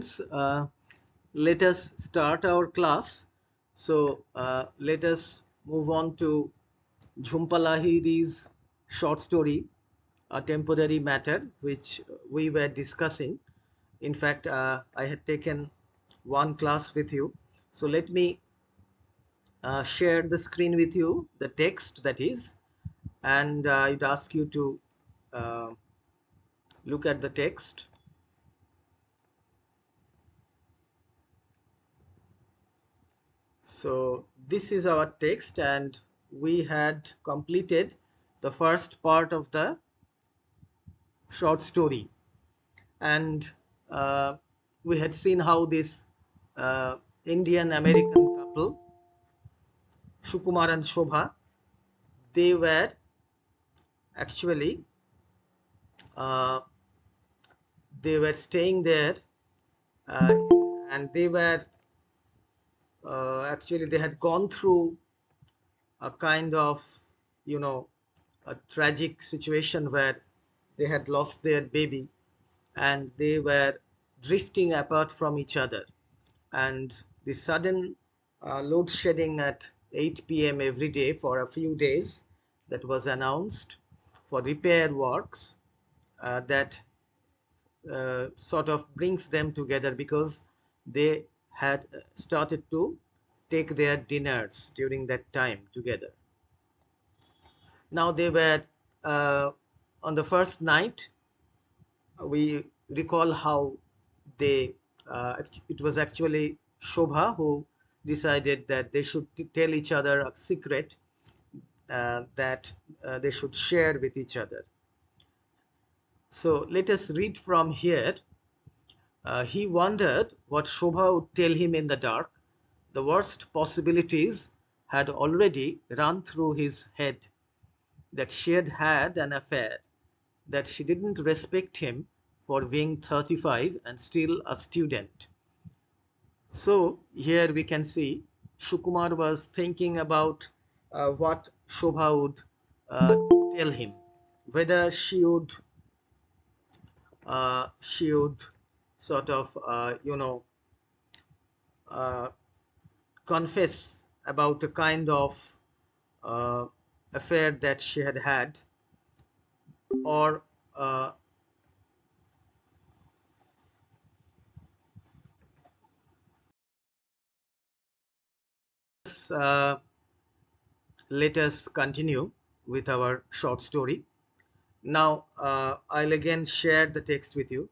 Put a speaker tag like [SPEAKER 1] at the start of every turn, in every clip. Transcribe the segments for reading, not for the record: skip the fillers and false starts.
[SPEAKER 1] Uh, let us start our class. So let us move on to Jhumpa Lahiri's short story, A Temporary Matter, which we were discussing. In fact, I had taken one class with you. So let me share the screen with you, the text that is, and I'd ask you to uh, look at the text. So this is our text, and we had completed the first part of the short story, and we had seen how this Indian American couple, Shukumar and Shobha, they were actually uh, they were staying there, uh, and they were actually they had gone through a kind of, you know, a tragic situation where they had lost their baby and they were drifting apart from each other. And the sudden load shedding at 8 p.m. every day for a few days that was announced for repair works, that sort of brings them together because they had started to take their dinners during that time together. Now they were on the first night. We recall how they it was actually Shobha who decided that they should tell each other a secret that they should share with each other. So let us read from here. He wondered what Shobha would tell him in the dark. The worst possibilities had already run through his head, that she had had an affair, that she didn't respect him for being 35 and still a student. So here we can see Shukumar was thinking about what Shobha would uh, tell him, whether she would sort of uh, confess about a kind of uh, affair that she had had, or uh, let us continue with our short story. Now, I'll again share the text with you.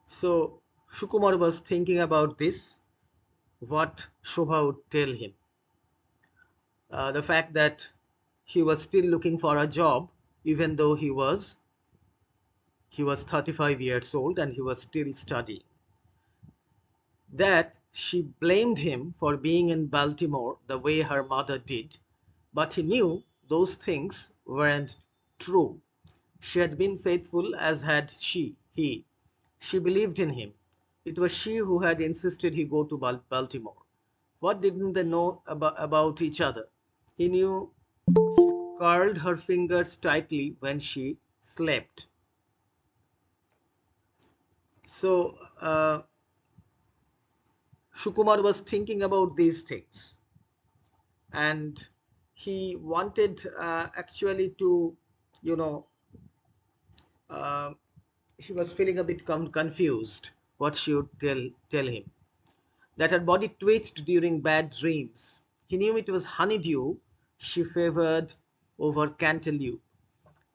[SPEAKER 1] So, Shukumar was thinking about this, what Shobha would tell him. The fact that he was still looking for a job, even though he was 35 years old and he was still studying. That she blamed him for being in Baltimore the way her mother did, but he knew those things weren't true. She had been faithful, as had he. She believed in him. It was she who had insisted he go to Baltimore. What didn't they know about each other? He knew she curled her fingers tightly when she slept. So Shukumar was thinking about these things, and he wanted actually to, you know, uh, he was feeling a bit confused what she would tell him. That her body twitched during bad dreams. He knew it was honeydew she favored over cantaloupe.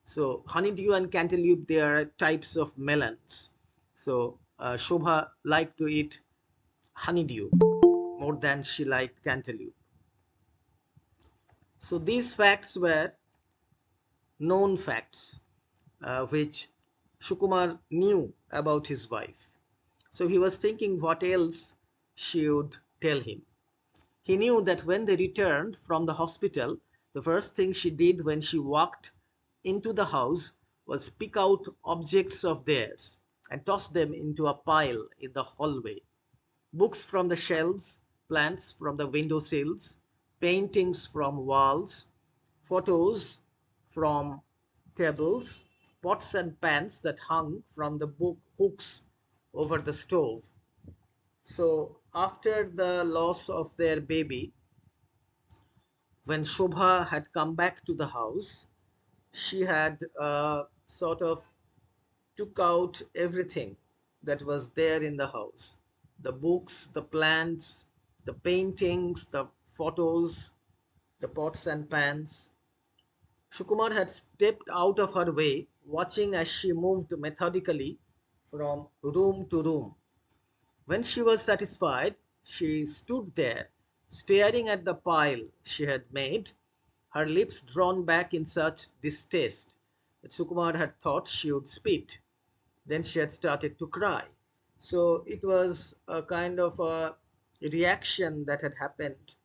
[SPEAKER 1] So honeydew and cantaloupe, they are types of melons. So Shobha liked to eat honeydew more than she liked cantaloupe. So these facts were known facts, which Shukumar knew about his wife. So he was thinking what else she would tell him. He knew that when they returned from the hospital, the first thing she did when she walked into the house was pick out objects of theirs and toss them into a pile in the hallway. books from the shelves, plants from the window sills, paintings from walls, photos from tables, pots and pans that hung from the book hooks over the stove. So after the loss of their baby, when Shobha had come back to the house, she had sort of took out everything that was there in the house, the books, the plants, the paintings, the photos, the pots and pans. Shukumar had stepped out of her way, watching as she moved methodically from room to room. When she was satisfied, she stood there, staring at the pile she had made, her lips drawn back in such distaste that Sukumar had thought she would spit. Then she had started to cry. So it was a kind of a reaction that had happened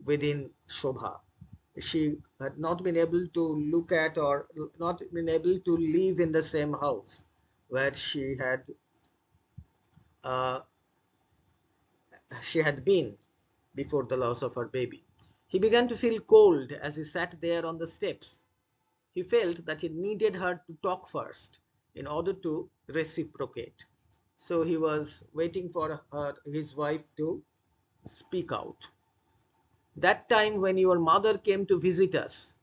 [SPEAKER 1] within Shobha. She had not been able to look at or not been able to live in the same house where uh, she had been before the loss of her baby. He began to feel cold as he sat there on the steps. He felt that he needed her to talk first in order to reciprocate. So he was waiting for his wife to speak out. That time when your mother came to visit us,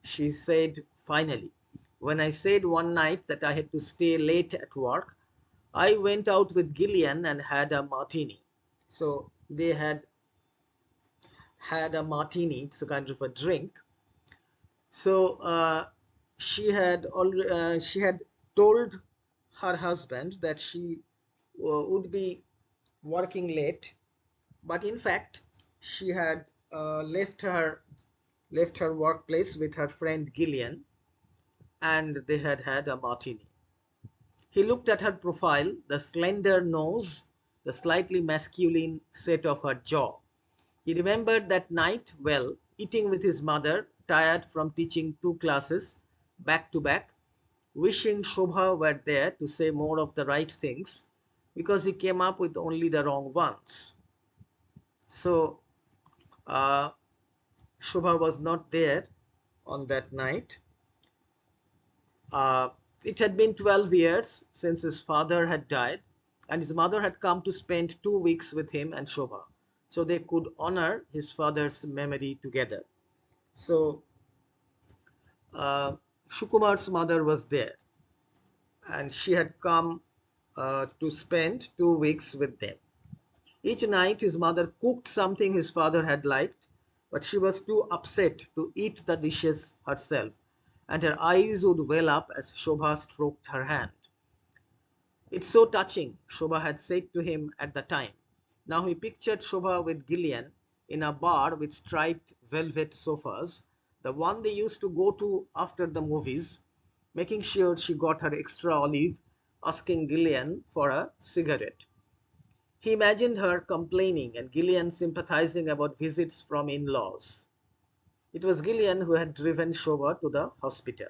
[SPEAKER 1] she said finally. When I said one night that I had to stay late at work, I went out with Gillian and had a martini. So they had a martini. It's a kind of a drink. So she had told her husband that she would be working late, but in fact she had left her workplace with her friend Gillian, and they had had a martini. He looked at her profile, the slender nose, the slightly masculine set of her jaw. He remembered that night well, eating with his mother, tired from teaching 2 classes back to back, wishing Shobha were there to say more of the right things, because he came up with only the wrong ones. So Shobha was not there on that night. It had been 12 years since his father had died, and his mother had come to spend 2 weeks with him and Shobha, so they could honor his father's memory together. So Shukumar's mother was there, and she had come to spend 2 weeks with them. Each night his mother cooked something his father had liked, but she was too upset to eat the dishes herself, and her eyes would well up as Shobha stroked her hand. It's so touching, Shobha had said to him at the time. Now he pictured Shobha with Gillian in a bar with striped velvet sofas, the one they used to go to after the movies, making sure she got her extra olive, asking Gillian for a cigarette. He imagined her complaining and Gillian sympathizing about visits from in-laws. It was Gillian who had driven Shobha to the hospital.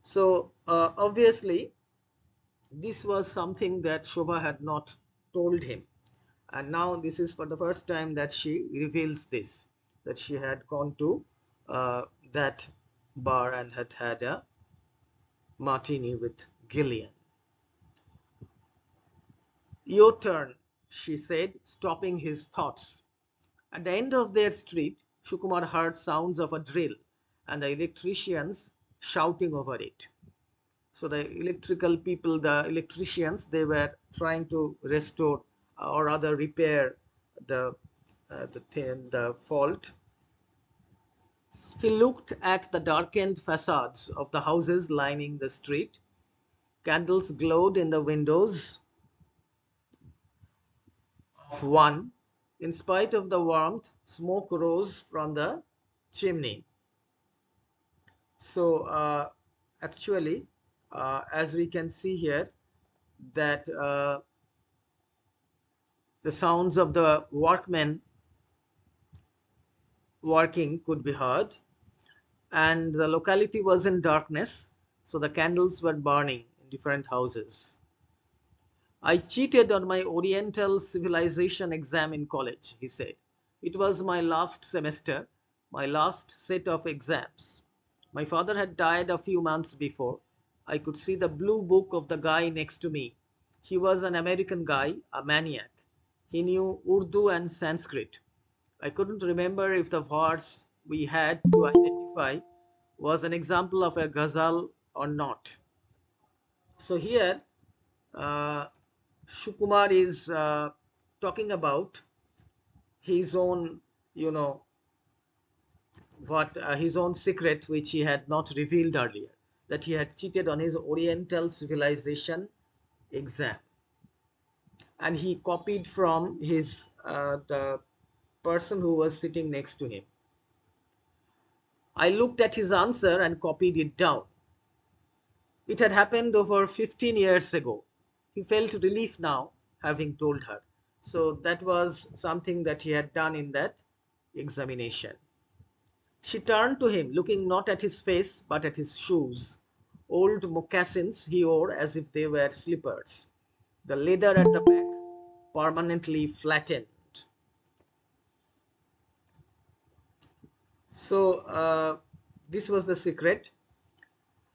[SPEAKER 1] So obviously this was something that Shobha had not told him. And now this is for the first time that she reveals this, that she had gone to that bar and had had a martini with Gillian. Your turn, she said, stopping his thoughts. At the end of their street, Shukumar heard sounds of a drill and the electricians shouting over it. So the electrical people, the electricians, they were trying to restore or rather repair the fault. He looked at the darkened facades of the houses lining the street. Candles glowed in the windows of one. In spite of the warmth, smoke rose from the chimney. So actually, as we can see here, that the sounds of the workmen working could be heard, and the locality was in darkness, so the candles were burning in different houses. I cheated on my Oriental Civilization exam in college, he said. It was my last semester, my last set of exams. My father had died a few months before. I could see the blue book of the guy next to me. He was an American guy, a maniac. He knew Urdu and Sanskrit. I couldn't remember if the verse we had to identify was an example of a ghazal or not. So here, uh, Shukumar is talking about his own, you know, what his own secret, which he had not revealed earlier, that he had cheated on his Oriental Civilization exam, and he copied from his the person who was sitting next to him. I looked at his answer and copied it down. It had happened over 15 years ago. He felt relief now, having told her. So that was something that he had done in that examination. She turned to him, looking not at his face but at his shoes. Old moccasins he wore as if they were slippers. The leather at the back permanently flattened. So this was the secret.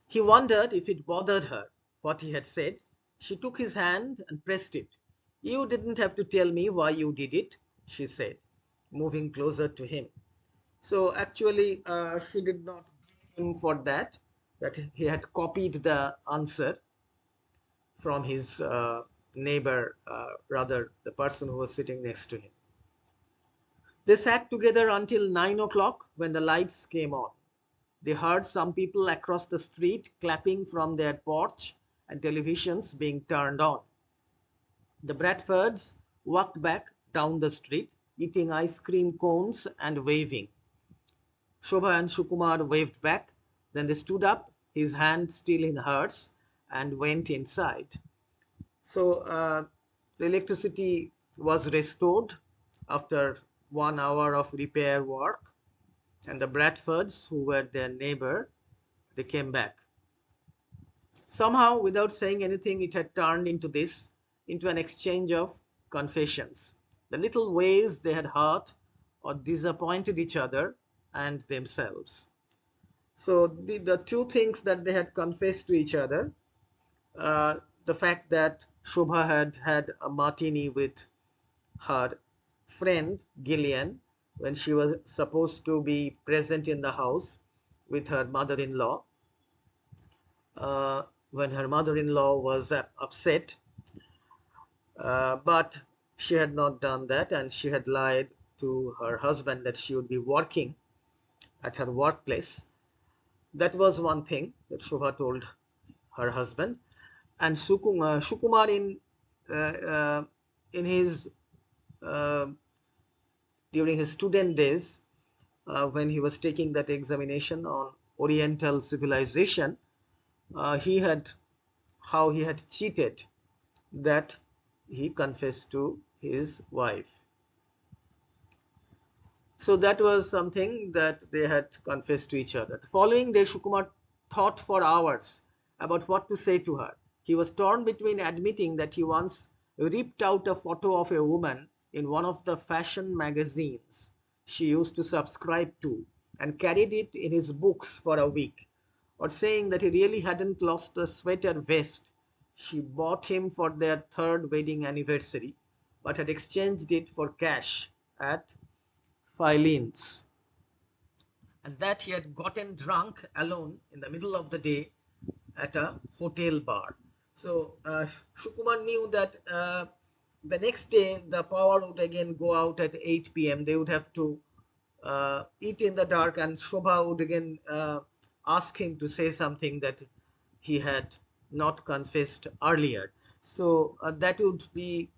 [SPEAKER 1] He wondered if it bothered her, what he had said. She took his hand and pressed it. You didn't have to tell me why you did it, she said, moving closer to him. So actually, she did not blame him for that, that he had copied the answer from his neighbor, rather the person who was sitting next to him. They sat together until 9 o'clock when the lights came on. They heard some people across the street clapping from their porch and televisions being turned on. The Bradfords walked back down the street, eating ice cream cones and waving. Shobha and Shukumar waved back. Then they stood up, his hand still in hers, and went inside. So the electricity was restored after 1 hour of repair work, and the Bradfords, who were their neighbor, they came back. Somehow, without saying anything, it had turned into an exchange of confessions. The little ways they had hurt or disappointed each other and themselves. So the two things that they had confessed to each other, the fact that Shobha had had a martini with her friend Gillian when she was supposed to be present in the house with her mother-in-law, uh, when her mother-in-law was upset, but she had not done that, and she had lied to her husband that she would be working at her workplace. That was one thing that Shobha told her husband. And Shukumar in his uh, during his student days, when he was taking that examination on Oriental civilization, he had how he had cheated, that he confessed to his wife. So that was something that they had confessed to each other. The following day, Shukumar thought for hours about what to say to her. He was torn between admitting that he once ripped out a photo of a woman in one of the fashion magazines she used to subscribe to and carried it in his books for a week, or saying that he really hadn't lost the sweater vest she bought him for their third wedding anniversary, but had exchanged it for cash at Filene's, and that he had gotten drunk alone in the middle of the day at a hotel bar. So Shukumar knew that the next day the power would again go out at 8 p.m. They would have to eat in the dark, and Shobha would again ask him to say something that he had not confessed earlier. So that would be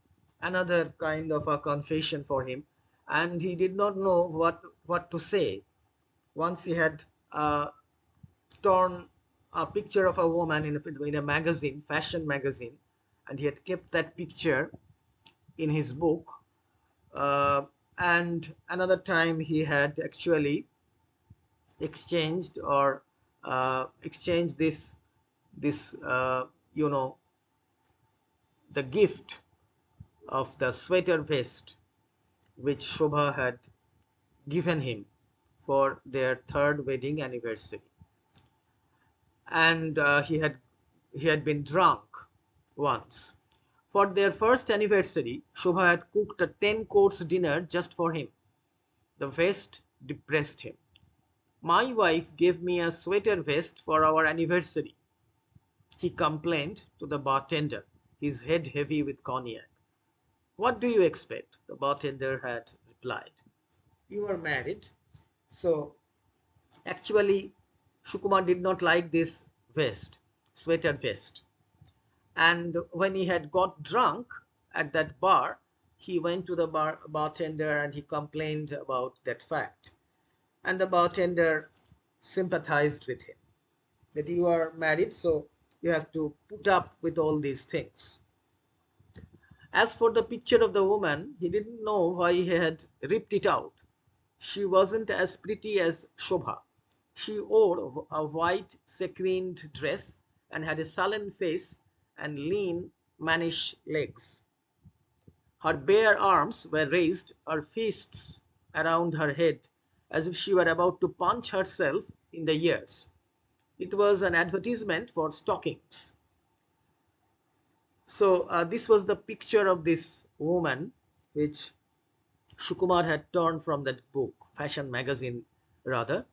[SPEAKER 1] another kind of a confession for him, and he did not know what to say. Once he had torn a picture of a woman in a magazine, fashion magazine, and he had kept that picture in his book. And another time he had actually exchanged or exchanged this you know the gift of the sweater vest which Shobha had given him for their third wedding anniversary. And he had been drunk once. For their first anniversary, Shobha had cooked a 10-course dinner just for him. The vest depressed him. "My wife gave me a sweater vest for our anniversary," he complained to the bartender, his head heavy with cognac. "What do you expect?" the bartender had replied. "You are married." So actually, Shukumar did not like this vest, sweater vest. And when he had got drunk at that bar, he went to the bartender and he complained about that fact. And the bartender sympathized with him, that you are married, so you have to put up with all these things. As for the picture of the woman, he didn't know why he had ripped it out. She wasn't as pretty as Shobha. She wore a white sequined dress and had a sullen face and lean, mannish legs. Her bare arms were raised, her fists around her head, as if she were about to punch herself in the ears. It was an advertisement for stockings. So this was the picture of this woman which Shukumar had torn from that book, fashion magazine rather.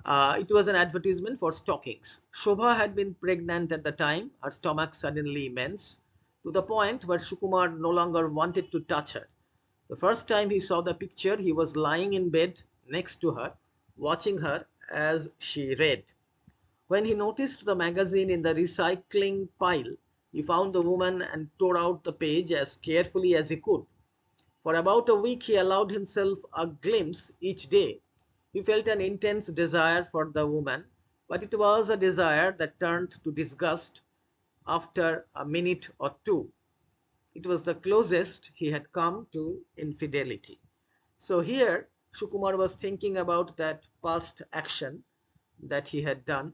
[SPEAKER 1] It was an advertisement for stockings. Shobha had been pregnant at the time, her stomach suddenly immense, to the point where Shukumar no longer wanted to touch her. The first time he saw the picture, he was lying in bed next to her, watching her as she read. When he noticed the magazine in the recycling pile, he found the woman and tore out the page as carefully as he could. For about a week he allowed himself a glimpse each day. He felt an intense desire for the woman, but it was a desire that turned to disgust after a minute or two. It was the closest he had come to infidelity. So here Shukumar was thinking about that past action that he had done,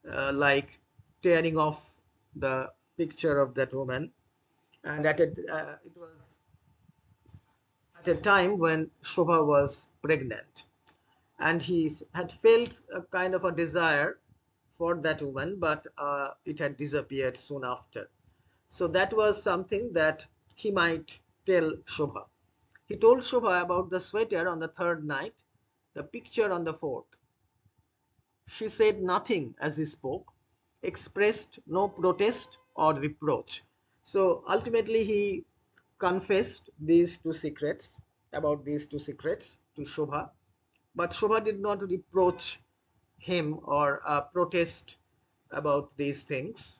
[SPEAKER 1] like tearing off the picture of that woman, and it was at a time when Shobha was pregnant, and he had felt a kind of a desire for that woman, but it had disappeared soon after. So that was something that he might tell Shobha. He told Shobha about the sweater on the third night, the picture on the fourth. She said nothing as he spoke, expressed no protest or reproach. So ultimately he confessed about these two secrets to Shobha, but Shobha did not reproach him or protest about these things.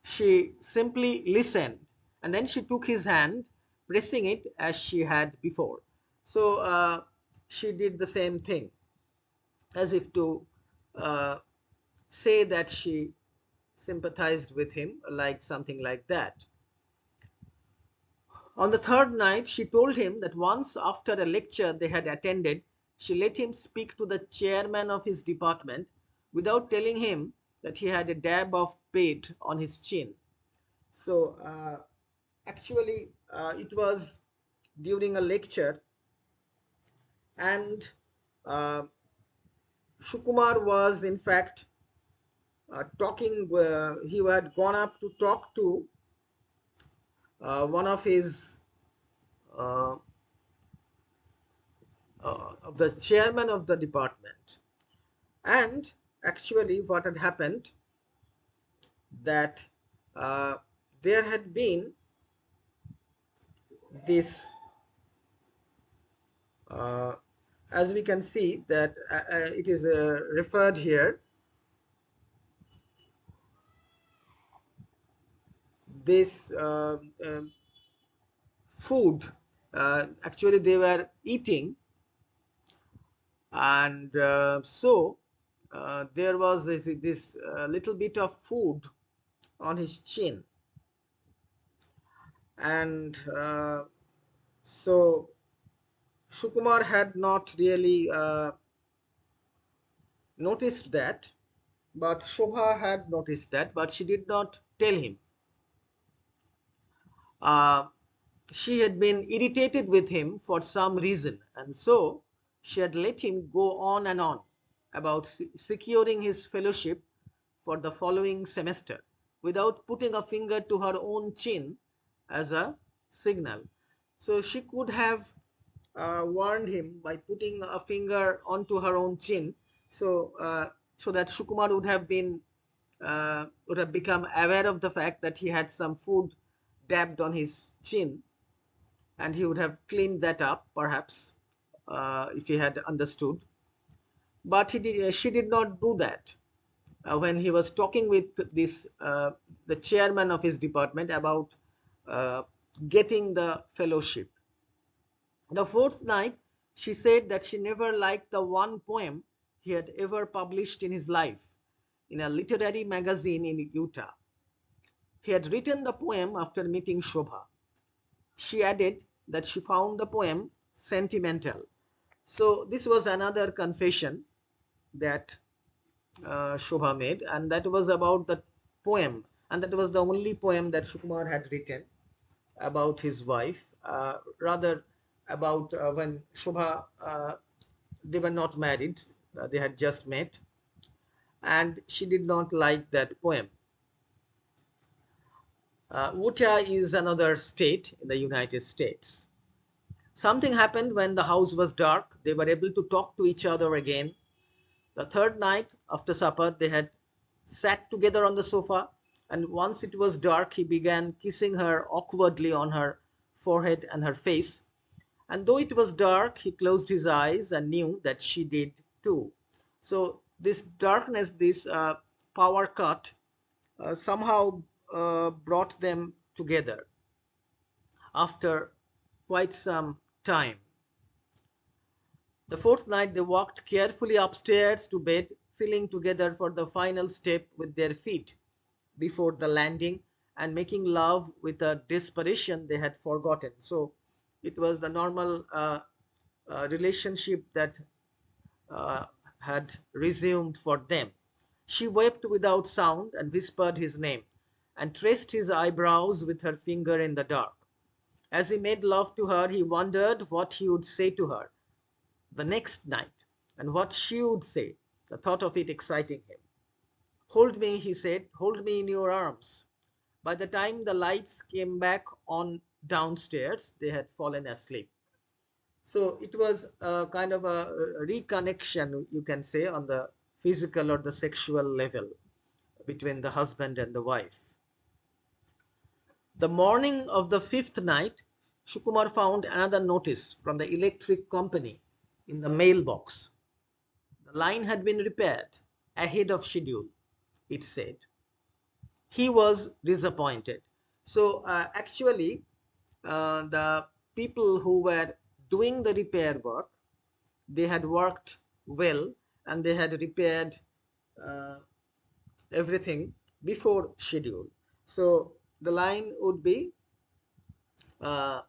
[SPEAKER 1] She simply listened, and then she took his hand, pressing it as she had before. So she did the same thing, as if to uh, say that she sympathized with him, like something like that. On the third night, she told him that once after a lecture they had attended, she let him speak to the chairman of his department without telling him that he had a dab of paint on his chin. So actually, it was during a lecture, and uh, Shukumar was in fact talking. He had gone up to talk to one of his uh, of the chairman of the department, and actually, what had happened that uh, there had been this. Uh, as we can see that it is referred here, this food, actually they were eating, and so there was this little bit of food on his chin, and so Shukumar had not really noticed that, But Shobha had noticed that, but she did not tell him. Uh, she had been irritated with him for some reason, and so she had let him go on and on about securing his fellowship for the following semester without putting a finger to her own chin as a signal. So she could have warned him by putting a finger onto her own chin, so so that Sukumar would have become aware of the fact that he had some food dabbed on his chin, and he would have cleaned that up, perhaps, if he had understood. But she did not do that. When he was talking with the chairman of his department about uh, getting the fellowship. The fourth night, she said that she never liked the one poem he had ever published in his life in a literary magazine in Utah. He had written the poem after meeting Shobha. She added that she found the poem sentimental. So this was another confession that Shobha made, and that was about the poem, and that was the only poem that Sukumar had written about his wife, rather about when Shobha, they were not married, they had just met, and she did not like that poem. Utah is another state in the United States. Something happened when the house was dark. They were able to talk to each other again. The third night after supper, they had sat together on the sofa, and once it was dark, he began kissing her awkwardly on her forehead and her face. And though it was dark, he closed his eyes and knew that she did too. So this darkness, this power cut, somehow brought them together after quite some time. The fourth night they walked carefully upstairs to bed, feeling together for the final step with their feet before the landing, and making love with a desperation they had forgotten. So it was the normal relationship that uh, had resumed for them. She wept without sound and whispered his name, and traced his eyebrows with her finger in the dark. As he made love to her, he wondered what he would say to her the next night, and what she would say, the thought of it exciting him. Hold me, he said, hold me in your arms. By the time the lights came back on downstairs, they had fallen asleep. So it was a kind of a reconnection, you can say, on the physical or the sexual level between the husband and the wife. The morning of the fifth night, Sukumar found another notice from the electric company in the mailbox. The line had been repaired ahead of schedule, it said. He was disappointed. So actually, the people who were doing the repair work, they had worked well, and they had repaired uh, everything before schedule. So the line would be, uh,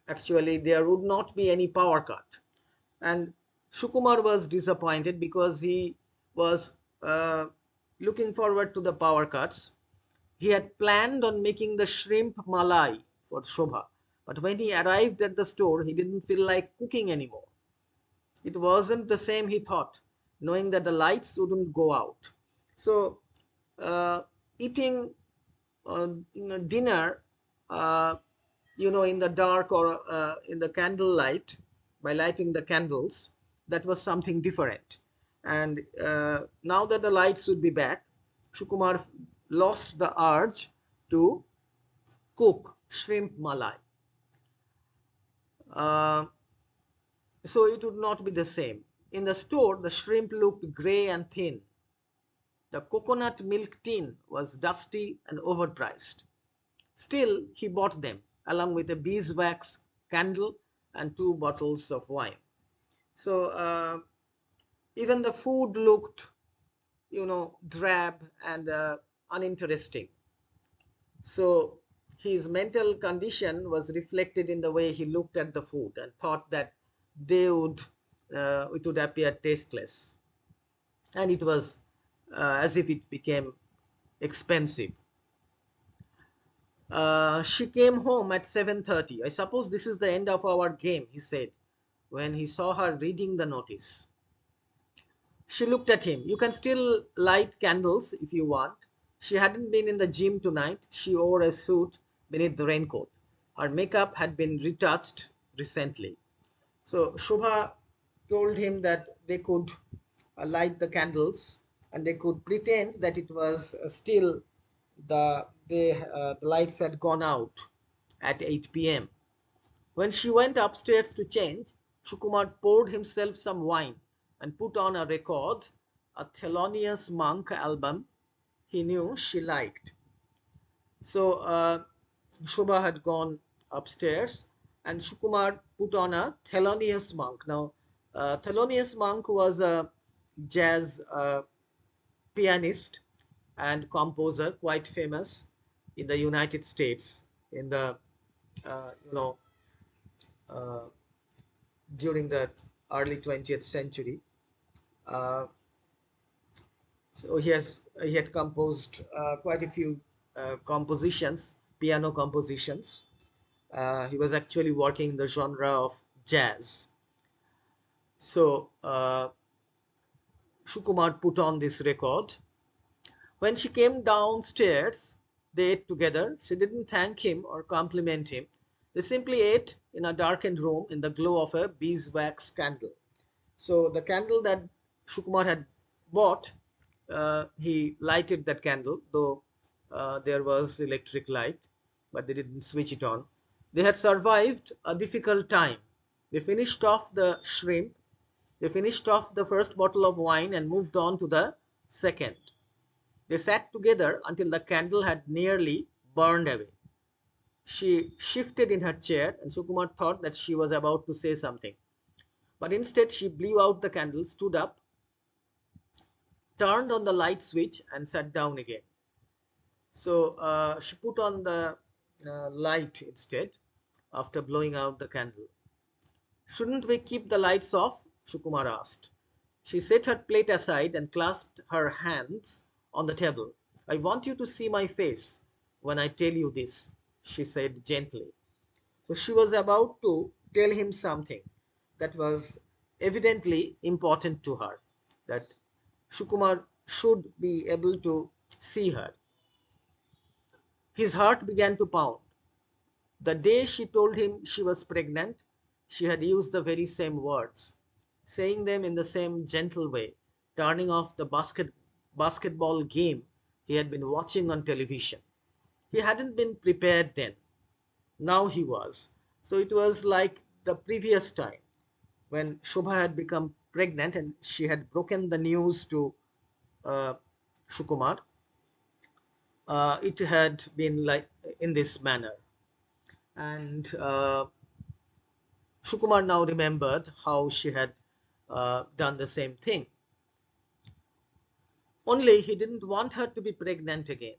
[SPEAKER 1] actually there would not be any power cut. And Sukumar was disappointed because he was looking forward to the power cuts. He had planned on making the shrimp malai for Shobha, but when he arrived at the store, he didn't feel like cooking anymore. It wasn't the same he thought, knowing that the lights wouldn't go out. So, eating dinner, uh, in the dark or in the candlelight, by lighting the candles, that was something different. And now that the lights would be back, Sukumar lost the urge to cook shrimp malai. Uh, so it would not be the same. In the store, the shrimp looked grey and thin. The coconut milk tin was dusty and overpriced. Still, he bought them, along with a beeswax candle and 2 bottles of wine. So even the food looked, drab and uninteresting. So his mental condition was reflected in the way he looked at the food and thought that it would appear tasteless. And it was as if it became expensive. She came home at 7:30. I suppose this is the end of our game, he said, when he saw her reading the notice. She looked at him. You can still light candles if you want. She hadn't been in the gym tonight. She wore a suit beneath the raincoat. Her makeup had been retouched recently. So Shobha told him that they could light the candles and they could pretend that it was still the lights had gone out at 8 p.m. When she went upstairs to change, Sukumar poured himself some wine and put on a record, a Thelonious Monk album he knew she liked. So Shobha had gone upstairs and Sukumar put on a Thelonious Monk. Now, Thelonious Monk was a jazz pianist and composer, quite famous in the United States in the uh, you know uh, during the early 20th century. Uh, so he had composed quite a few compositions, piano compositions. He was actually working in the genre of jazz. So Shukumar put on this record. When she came downstairs, they ate together. She didn't thank him or compliment him. They simply ate in a darkened room in the glow of a beeswax candle. So the candle that Shukumar had bought, he lighted that candle, though there was electric light, but they didn't switch it on. They had survived a difficult time. They finished off the shrimp, they finished off the first bottle of wine and moved on to the second. They sat together until the candle had nearly burned away. She shifted in her chair, and Sukumar thought that she was about to say something. But instead, she blew out the candle, stood up, turned on the light switch, and sat down again. So she put on the light instead after blowing out the candle. Shouldn't we keep the lights off? Sukumar asked. She set her plate aside and clasped her hands on the table. I want you to see my face when I tell you this, she said gently. So she was about to tell him something that was evidently important to her, that Sukumar should be able to see her. His heart began to pound. The day she told him she was pregnant, she had used the very same words, saying them in the same gentle way, turning off the basketball game he had been watching on television. He hadn't been prepared then. Now he was. So it was like the previous time when Shobha had become pregnant and she had broken the news to uh, Shukumar. It had been like in this manner. And Shukumar now remembered how she had done the same thing. Only he didn't want her to be pregnant again.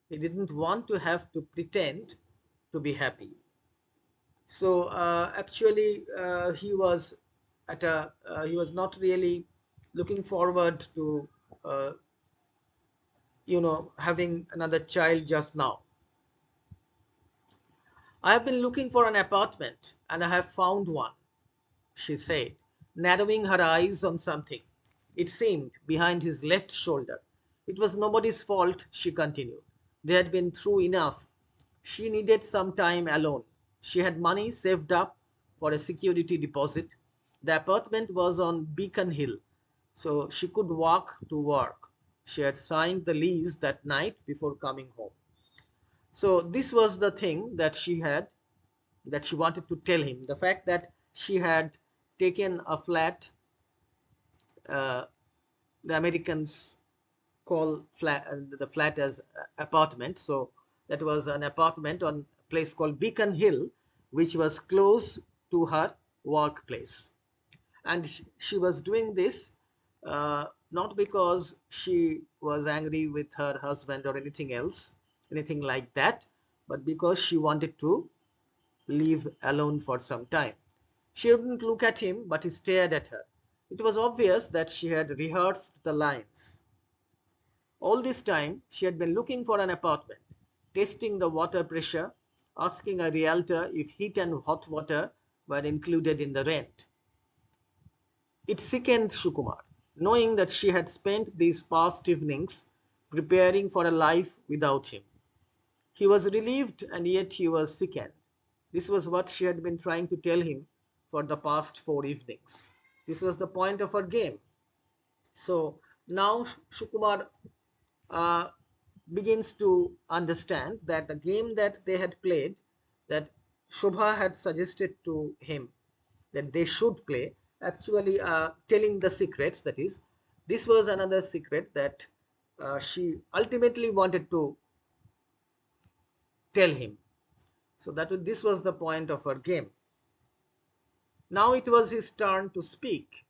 [SPEAKER 1] He didn't want to have to pretend to be happy. So actually, he was not really looking forward to uh, having another child just now. I have been looking for an apartment and I have found one, she said, narrowing her eyes on something, it seemed, behind his left shoulder. It was nobody's fault, she continued. They had been through enough. She needed some time alone. She had money saved up for a security deposit. The apartment was on Beacon Hill, so she could walk to work. She had signed the lease that night before coming home. So this was the thing that she wanted to tell him. The fact that she had taken a flat, uh, the Americans call the flat as apartment. So that was an apartment on a place called Beacon Hill, which was close to her workplace. And she was doing this not because she was angry with her husband or anything else, anything like that, but because she wanted to leave alone for some time. She wouldn't look at him, but he stared at her. It was obvious that she had rehearsed the lines. All this time, she had been looking for an apartment, testing the water pressure, asking a realtor if heat and hot water were included in the rent. It sickened Shukumar, knowing that she had spent these past evenings preparing for a life without him. He was relieved and yet he was sickened. This was what she had been trying to tell him for the past 4 evenings. This was the point of her game. So now Shukumar uh, begins to understand that the game that they had played, that Shobha had suggested to him that they should play, actually telling the secrets, that is, this was another secret that she ultimately wanted to tell him. So this was the point of her game. Now it was his turn to speak.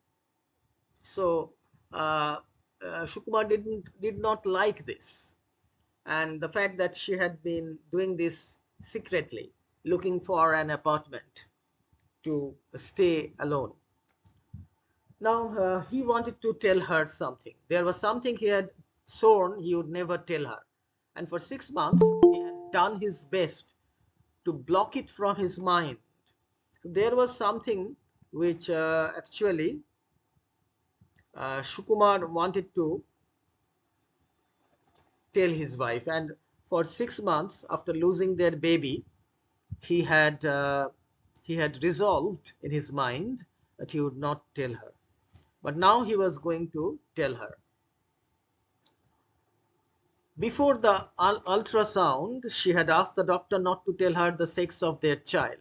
[SPEAKER 1] So uh, Shukumar did not like this, and the fact that she had been doing this secretly, looking for an apartment to stay alone. Now he wanted to tell her something. There was something he had sworn he would never tell her, and for 6 months he had done his best to block it from his mind. There was something which actually Shukumar wanted to tell his wife, and for 6 months after losing their baby, he had uh, he had resolved in his mind that he would not tell her, but now he was going to tell her. Before the ultrasound, she had asked the doctor not to tell her the sex of their child,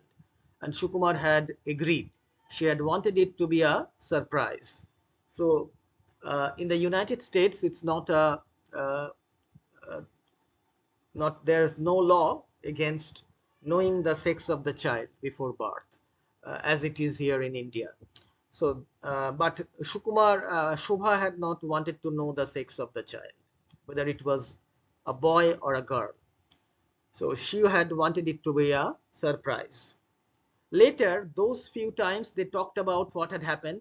[SPEAKER 1] and Shukumar had agreed. She had wanted it to be a surprise. So in the United States, it's not a uh, not there's no law against knowing the sex of the child before birth, as it is here in India. So, but Shubha had not wanted to know the sex of the child, whether it was a boy or a girl. So she had wanted it to be a surprise. Later, those few times they talked about what had happened,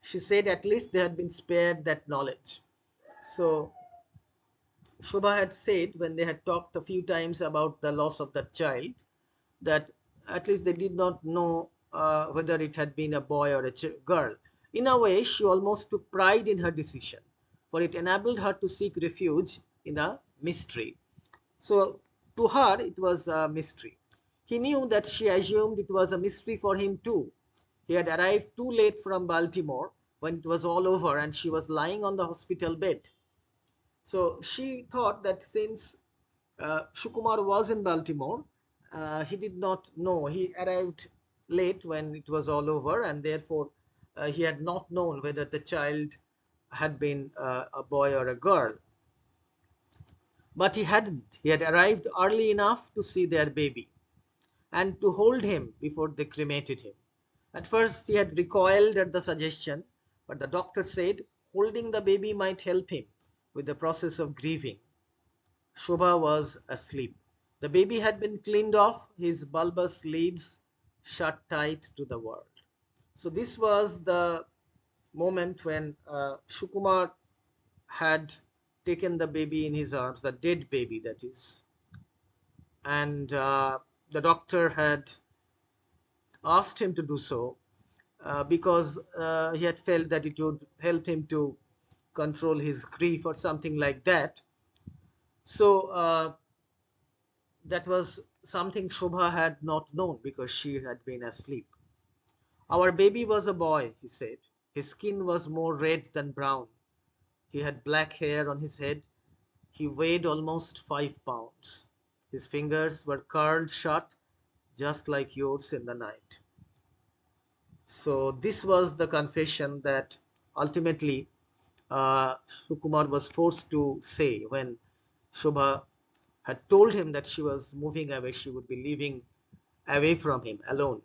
[SPEAKER 1] she said at least they had been spared that knowledge. So Shobha had said when they had talked a few times about the loss of that child, that at least they did not know whether it had been a boy or a girl. In a way, she almost took pride in her decision, for it enabled her to seek refuge in a mystery. So to her, it was a mystery. He knew that she assumed it was a mystery for him too. He had arrived too late from Baltimore when it was all over and she was lying on the hospital bed. So she thought that since Shukumar was in Baltimore, he did not know. He arrived late when it was all over, and therefore he had not known whether the child had been a boy or a girl. But he hadn't. He had arrived early enough to see their baby and to hold him before they cremated him. At first, he had recoiled at the suggestion, but the doctor said holding the baby might help him with the process of grieving. Shobha was asleep. The baby had been cleaned off, his bulbous lids shut tight to the world. So this was the moment when Shukumar had taken the baby in his arms, the dead baby that is, and the doctor had asked him to do so because he had felt that it would help him to control his grief or something like that. So that was something Shobha had not known because she had been asleep. Our baby was a boy, he said. His skin was more red than brown. He had black hair on his head. He weighed almost 5 pounds. His fingers were curled shut, just like yours in the night. So this was the confession that ultimately Sukumar was forced to say when Shobha had told him that she was moving away, she would be leaving away from him alone,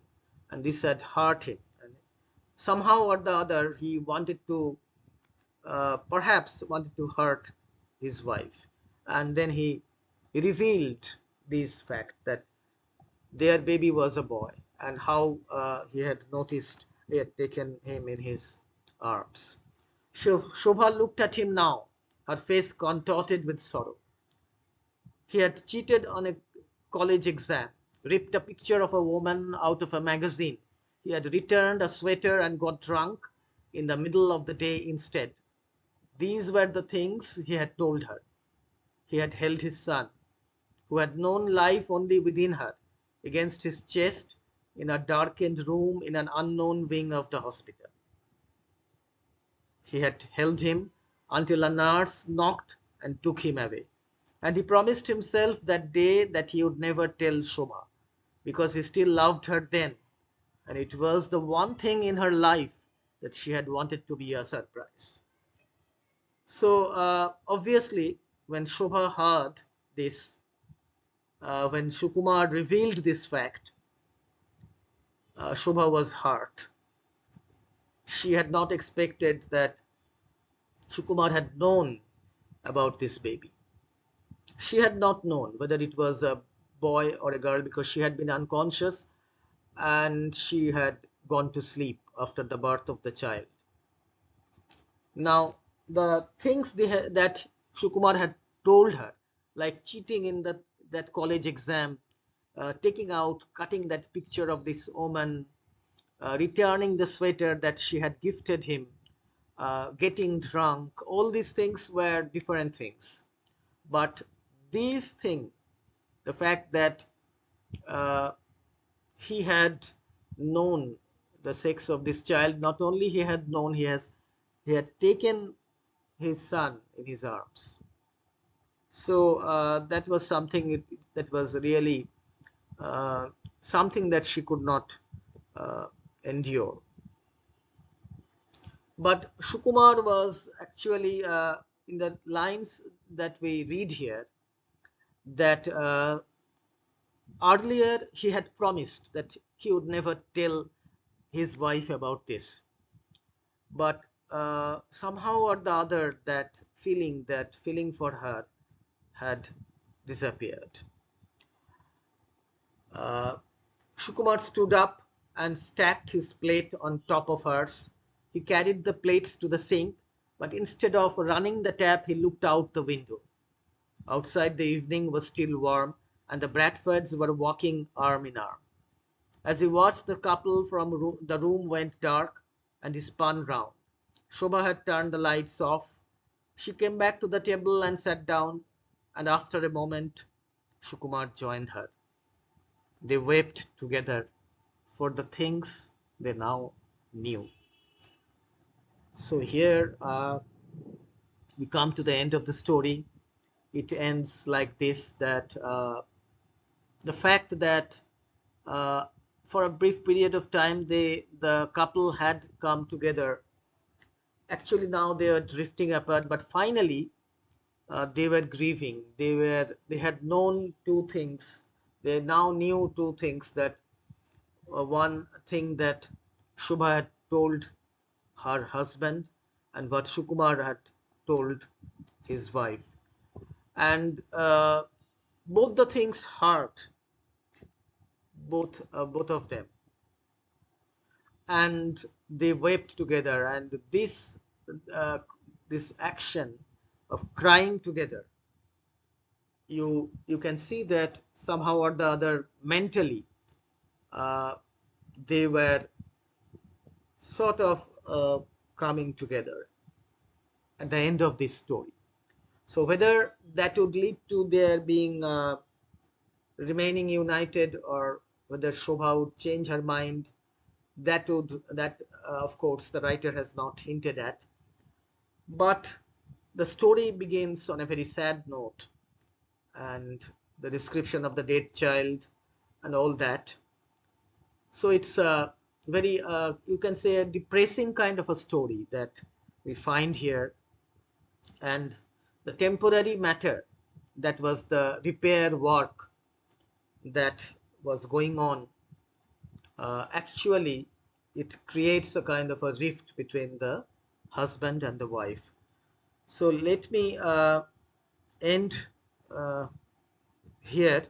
[SPEAKER 1] and this had hurt him. And somehow or the other, he wanted to, perhaps wanted to hurt his wife, and then he revealed this fact that their baby was a boy, and how he had noticed he had taken him in his arms. Shobha looked at him now, her face contorted with sorrow. He had cheated on a college exam, ripped a picture of a woman out of a magazine. He had returned a sweater and got drunk in the middle of the day instead. These were the things he had told her. He had held his son, who had known life only within her, against his chest in a darkened room in an unknown wing of the hospital. He had held him until a nurse knocked and took him away. And he promised himself that day that he would never tell Shobha, because he still loved her then, and it was the one thing in her life that she had wanted to be a surprise. So obviously, when Shobha heard this, when Sukumar revealed this fact, Shobha was hurt. She had not expected that Sukumar had known about this baby. She had not known whether it was a boy or a girl, because she had been unconscious and she had gone to sleep after the birth of the child. Now, the things that Sukumar had told her, like cheating in that college exam, cutting that picture of this woman, returning the sweater that she had gifted him, getting drunk, all these things were different things. But these things, the fact that uh, he had known the sex of this child, not only he had known, he had taken his son in his arms. So that was something that was really something that she could not endure. But Sukumar was actually in the lines that we read here, that earlier he had promised that he would never tell his wife about this, but somehow or the other that feeling for her had disappeared. uh, Sukumar stood up and stacked his plate on top of hers. He carried the plates to the sink, but instead of running the tap, he looked out the window. Outside, the evening was still warm, and the Bradfords were walking arm in arm. As he watched the couple from the room went dark, and he spun round. Shobha had turned the lights off. She came back to the table and sat down, and after a moment, Sukumar joined her. They wept together for the things they now knew. So here we come to the end of the story. It ends like this, that the fact that uh, for a brief period of time the couple had come together. Actually now they are drifting apart, but finally they were grieving. They had known two things. They now knew two things, that one thing that Shubha had told her husband, and what Sukumar had told his wife. And both the things hurt both of them, and they wept together. And uh, this action of crying together, you can see that somehow or the other mentally uh, they were sort of coming together at the end of this story. So whether that would lead to their being remaining united, or whether Shobha would change her mind, that of course the writer has not hinted at. But the story begins on a very sad note, and the description of the dead child and all that. So it's a very you can say a depressing kind of a story that we find here. And the temporary matter, that was the repair work that was going on, actually it creates a kind of a rift between the husband and the wife. So let me end uh, here.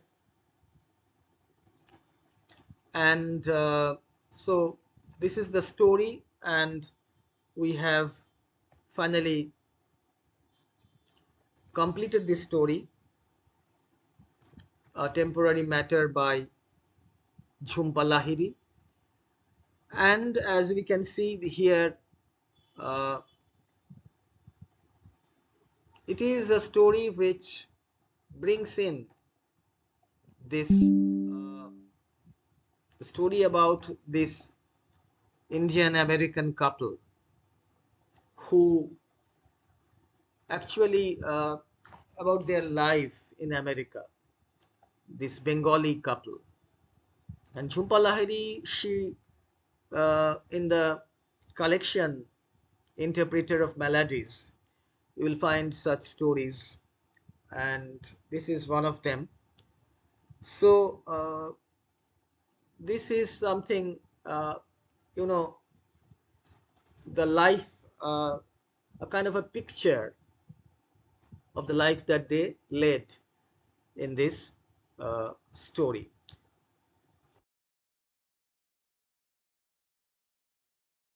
[SPEAKER 1] And so this is the story, and we have finally completed this story, A Temporary Matter by Jhumpa Lahiri. And as we can see here, uh, it is a story which brings in this story about this Indian American couple who actually about their life in America, this Bengali couple. And Jhumpa Lahiri, she in the collection Interpreter of Maladies, you will find such stories, and this is one of them. So this is something, you know, the life, a kind of a picture of the life that they led in this story.